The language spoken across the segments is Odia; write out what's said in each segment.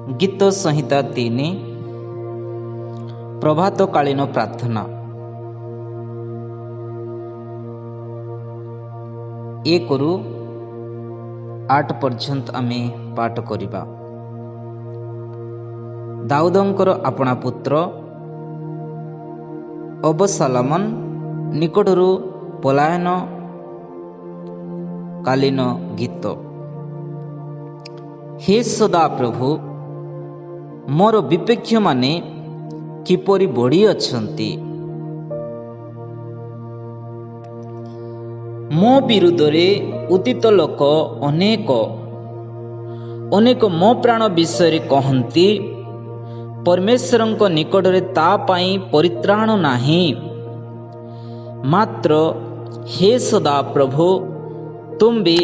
ଗୀତ ସଂହିତା 3 ପ୍ରଭାତକାଳୀନ ପ୍ରାର୍ଥନା 1ରୁ 8 ପର୍ଯ୍ୟନ୍ତ ଆମେ ପାଠ କରିବା। ଦାଉଦଙ୍କର ଆପଣା ପୁତ୍ର ଅବସାଲମନ ନିକଟରୁ ପଳାୟନ କାଳୀନ ଗୀତ। ହେ ସଦା ପ୍ରଭୁ, ମୋର ବିପକ୍ଷମାନେ କିପରି ବଢ଼ି ଅଛନ୍ତି। ମୋ ବିରୁଦ୍ଧରେ ଉଦ୍ୟତ ଲୋକ ଅନେକ ମୋ ପ୍ରାଣ ବିଷୟରେ କହନ୍ତି, ପରମେଶ୍ୱରଙ୍କ ନିକଟରେ ତା ପାଇଁ ପରିତ୍ରାଣ ନାହିଁ। ମାତ୍ର ହେ ସଦା ପ୍ରଭୁ, ତୁମ୍ଭେ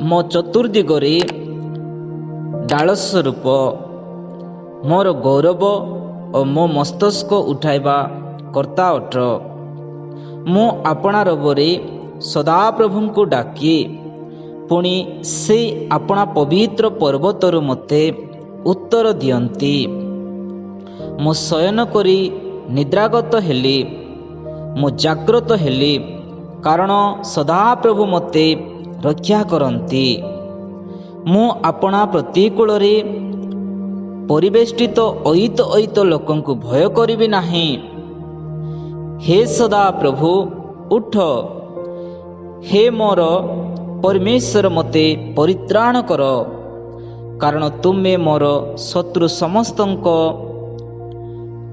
ମୋ ଚତୁର୍ଦିଗରେ ଡାଳ ସ୍ୱରୂପ ମୋର ଗୌରବ ଓ ମୋ ମସ୍ତକ ଉଠାଇବା କର୍ତ୍ତା ଅଟ। ମୁଁ ଆପଣା ରବରେ ସଦାପ୍ରଭୁଙ୍କୁ ଡାକେ, ପୁଣି ସେ ଆପଣା ପବିତ୍ର ପର୍ବତରୁ ମୋତେ ଉତ୍ତର ଦିଅନ୍ତି। ମୁଁ ଶୟନ କରି ନିଦ୍ରାଗତ ହେଲି, ମୁଁ ଜାଗ୍ରତ ହେଲି, କାରଣ ସଦାପ୍ରଭୁ ମୋତେ ରକ୍ଷା କରନ୍ତି। ମୁଁ ଆପଣା ପ୍ରତିକୂଳରେ ପରିବେଷ୍ଟିତ ଅଇତ ଲୋକଙ୍କୁ ଭୟ କରିବି ନାହିଁ। ହେ ସଦା ପ୍ରଭୁ, ଉଠ। ହେ ମୋର ପରମେଶ୍ୱର, ମୋତେ ପରିତ୍ରାଣ କର, କାରଣ ତୁମେ ମୋର ଶତ୍ରୁ ସମସ୍ତଙ୍କ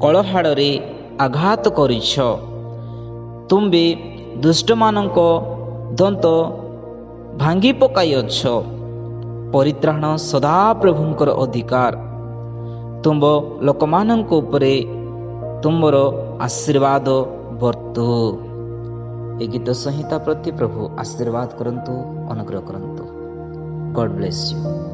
କଳହାଡ଼ରେ ଆଘାତ କରିଛ। ତୁମ୍ଭେ ଦୁଷ୍ଟମାନଙ୍କ ଦନ୍ତ ଭାଙ୍ଗି ପକାଇଅଛ। ପରିତ୍ରାଣ ସଦାପ୍ରଭୁଙ୍କର ଅଧିକାର। ତୁମ୍ଭ ଲୋକମାନଙ୍କ ଉପରେ ତୁମର ଆଶୀର୍ବାଦ ବର୍ତ୍ତୁ। ଏ ଗୀତ ସଂହିତା ପ୍ରତି ପ୍ରଭୁ ଆଶୀର୍ବାଦ କରନ୍ତୁ, ଅନୁଗ୍ରହ କରନ୍ତୁ। ଗଡ୍ ବ୍ଲେସ୍ ୟୁ।